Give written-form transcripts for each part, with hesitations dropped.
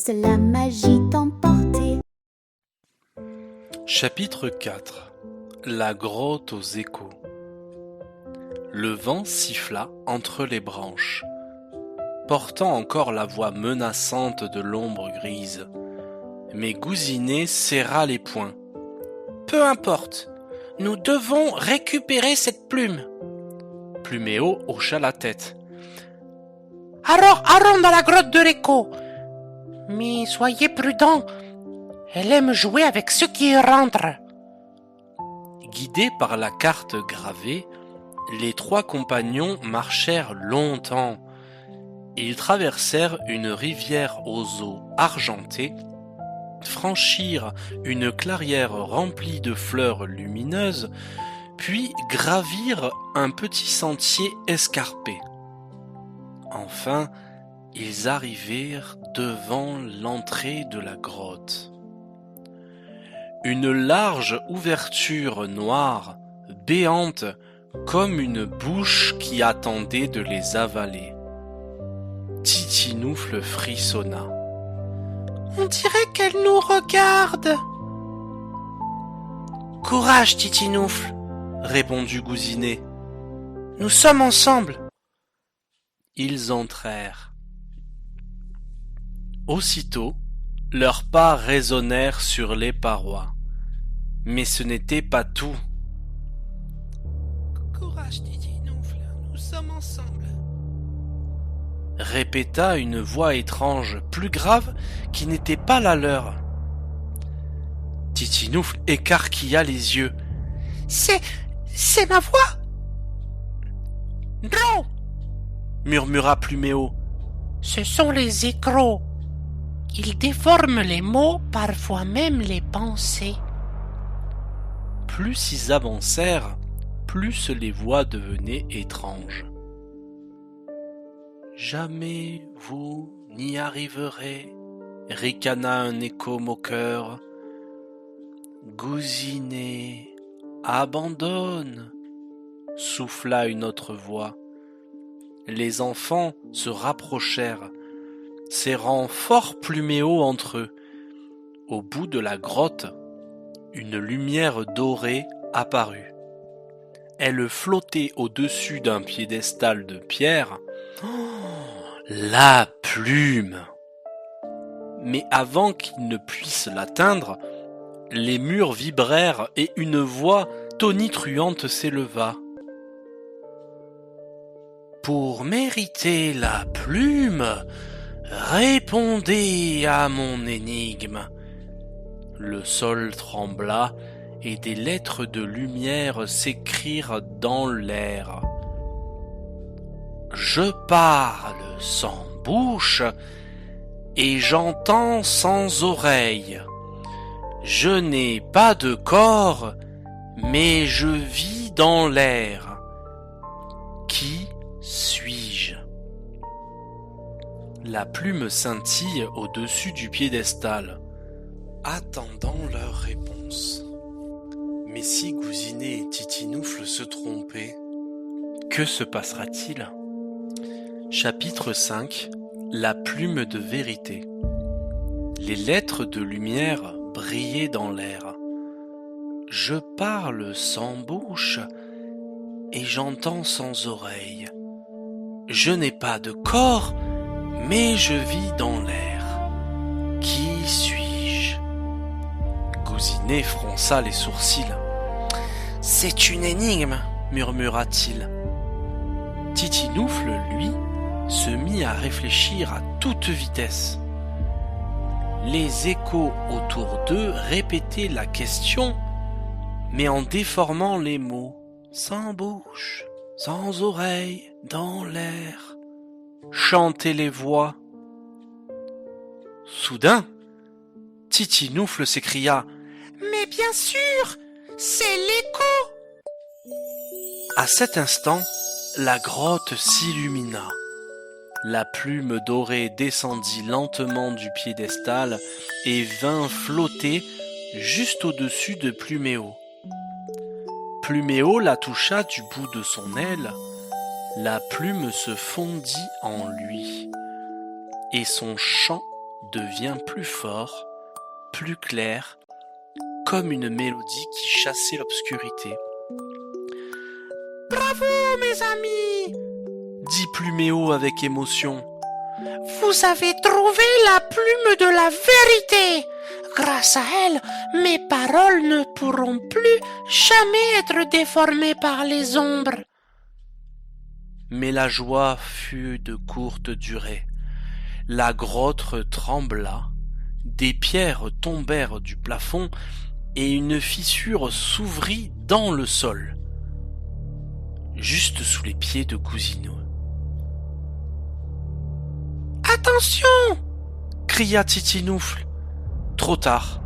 laisse la magie t'emporter. Chapitre 4. La grotte aux échos. Le vent siffla entre les branches, portant encore la voix menaçante de l'ombre grise. Mais Gousinet serra les poings. « Peu importe, nous devons récupérer cette plume. » Pluméo hocha la tête. « Alors allons dans la grotte de l'écho. Mais soyez prudents, elle aime jouer avec ceux qui y rentrent. » Guidés par la carte gravée, les trois compagnons marchèrent longtemps. Ils traversèrent une rivière aux eaux argentées, franchirent une clairière remplie de fleurs lumineuses, puis gravirent un petit sentier escarpé. Enfin, ils arrivèrent devant l'entrée de la grotte. Une large ouverture noire, béante, comme une bouche qui attendait de les avaler. Titinoufle frissonna. « On dirait qu'elle nous regarde !»« Courage, Titinoufle !» répondit Gousinet. « Nous sommes ensemble !» Ils entrèrent. Aussitôt, leurs pas résonnèrent sur les parois. Mais ce n'était pas tout. « Courage, Titinoufle, nous sommes ensemble !» répéta une voix étrange, plus grave, qui n'était pas la leur. Titinoufle écarquilla les yeux. « C'est ma voix !»« Non !» murmura Pluméo. « Ce sont les écros. Ils déforment les mots, parfois même les pensées. » Plus ils avancèrent, plus les voix devenaient étranges. « Jamais vous n'y arriverez, » ricana un écho moqueur. « Gousinet, abandonne » souffla une autre voix. Les enfants se rapprochèrent, serrant fort Pluméo entre eux. Au bout de la grotte, une lumière dorée apparut. Elle flottait au-dessus d'un piédestal de pierre. La plume! Mais avant qu'ils ne puissent l'atteindre, les murs vibrèrent et une voix tonitruante s'éleva. Pour mériter la plume, répondez à mon énigme. Le sol trembla et des lettres de lumière s'écrirent dans l'air. Je parle sans bouche et j'entends sans oreille. Je n'ai pas de corps, mais je vis dans l'air. Qui suis-je ? La plume scintille au-dessus du piédestal, attendant leur réponse. Mais si Gousinet et Titinoufle se trompaient, que se passera-t-il ? Chapitre 5. La plume de vérité. Les lettres de lumière brillaient dans l'air. Je parle sans bouche et j'entends sans oreille. Je n'ai pas de corps, mais je vis dans l'air. Qui suis-je ? Gousinet fronça les sourcils. « C'est une énigme » murmura-t-il. Titinoufle, lui, se mit à réfléchir à toute vitesse. Les échos autour d'eux répétaient la question, mais en déformant les mots. Sans bouche, sans oreille, dans l'air, chantaient les voix. Soudain, Titinoufle s'écria « Mais bien sûr, c'est l'écho !» À cet instant, la grotte s'illumina. La plume dorée descendit lentement du piédestal et vint flotter juste au-dessus de Pluméo. Pluméo la toucha du bout de son aile. La plume se fondit en lui et son chant devient plus fort, plus clair, comme une mélodie qui chassait l'obscurité. « Bravo, mes amis !» dit Pluméo avec émotion. « Vous avez trouvé la plume de la vérité ! Grâce à elle, mes paroles ne pourront plus jamais être déformées par les ombres. » Mais la joie fut de courte durée. La grotte trembla, des pierres tombèrent du plafond et une fissure s'ouvrit dans le sol, juste sous les pieds de Gousineau. « Attention !» cria Titinoufle. Trop tard,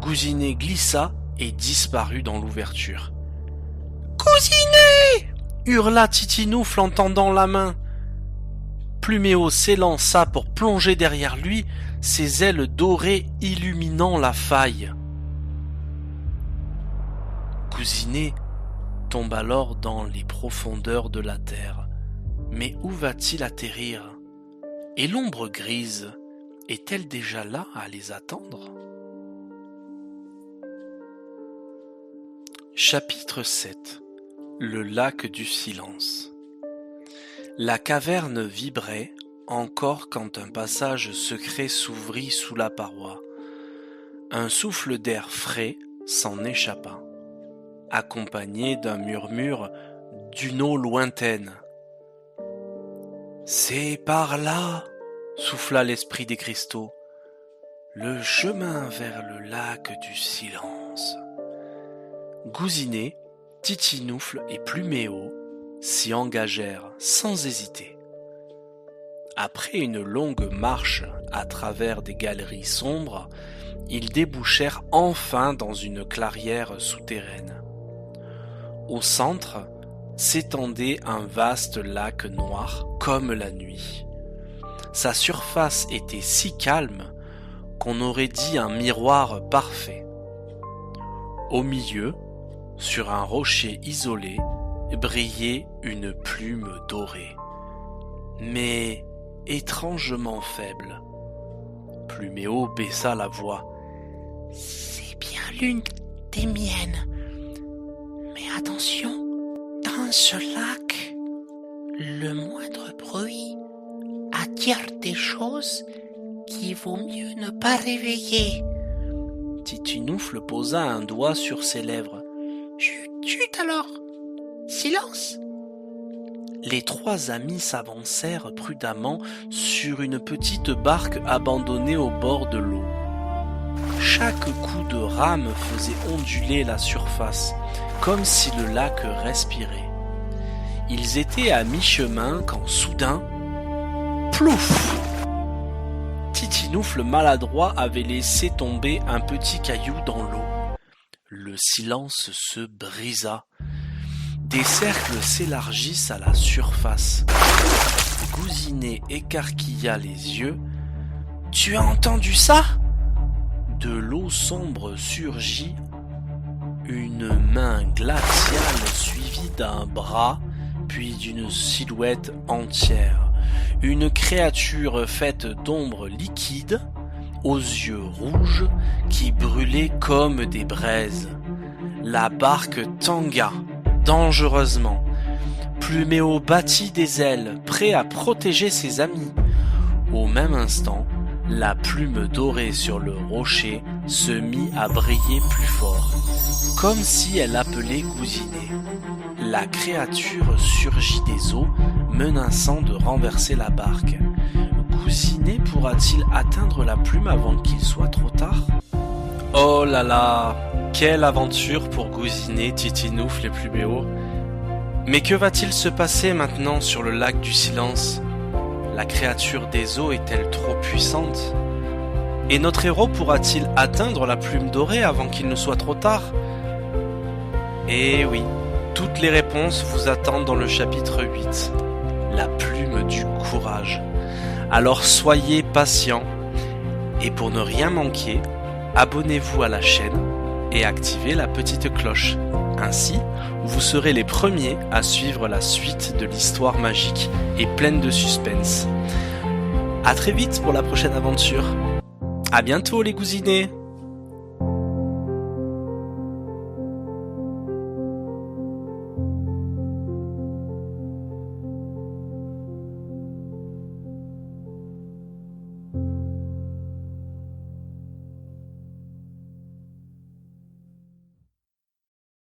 Gousinet glissa et disparut dans l'ouverture. « Gousinet !» hurla Titinoufle en tendant la main. Pluméo s'élança pour plonger derrière lui, ses ailes dorées illuminant la faille. Gousinet tombe alors dans les profondeurs de la terre. Mais où va-t-il atterrir ? Et l'ombre grise est-elle déjà là à les attendre ? Chapitre 7. Le lac du silence. La caverne vibrait encore quand un passage secret s'ouvrit sous la paroi. Un souffle d'air frais s'en échappa, accompagné d'un murmure d'une eau lointaine. « C'est par là !» souffla l'esprit des cristaux. « Le chemin vers le lac du silence. » Gousinet, Titinoufle et Pluméo s'y engagèrent sans hésiter. Après une longue marche à travers des galeries sombres, ils débouchèrent enfin dans une clairière souterraine. Au centre s'étendait un vaste lac noir comme la nuit. Sa surface était si calme qu'on aurait dit un miroir parfait. Au milieu, sur un rocher isolé, brillait une plume dorée, mais étrangement faible. Pluméo baissa la voix. « C'est bien l'une des miennes. Mais attention, dans ce lac, le moindre bruit attire des choses qu'il vaut mieux ne pas réveiller. » Titinoufle posa un doigt sur ses lèvres. « Chut, chut alors! Silence !» Les trois amis s'avancèrent prudemment sur une petite barque abandonnée au bord de l'eau. Chaque coup de rame faisait onduler la surface, comme si le lac respirait. Ils étaient à mi-chemin quand soudain, plouf! Titinoufle maladroit avait laissé tomber un petit caillou dans l'eau. Le silence se brisa. Des cercles s'élargissent à la surface. Gousinet écarquilla les yeux. « Tu as entendu ça ?» De l'eau sombre surgit une main glaciale suivie d'un bras, puis d'une silhouette entière. Une créature faite d'ombre liquide, aux yeux rouges, qui brûlaient comme des braises. La barque tangua dangereusement. Pluméo battit des ailes, prêt à protéger ses amis. Au même instant, la plume dorée sur le rocher se mit à briller plus fort, comme si elle appelait Gousinet. La créature surgit des eaux, menaçant de renverser la barque. Gousinet pourra-t-il atteindre la plume avant qu'il soit trop tard ? Oh là là, quelle aventure pour Gousinet, Titinoufle et Pluméo. Mais que va-t-il se passer maintenant sur le lac du silence ? La créature des eaux est-elle trop puissante ? Et notre héros pourra-t-il atteindre la plume dorée avant qu'il ne soit trop tard ? Eh oui, toutes les réponses vous attendent dans le chapitre 8, la plume du courage. Alors soyez patients, et pour ne rien manquer, abonnez-vous à la chaîne et activez la petite cloche. Ainsi, vous serez les premiers à suivre la suite de l'histoire magique et pleine de suspense. À très vite pour la prochaine aventure. À bientôt les cousinets.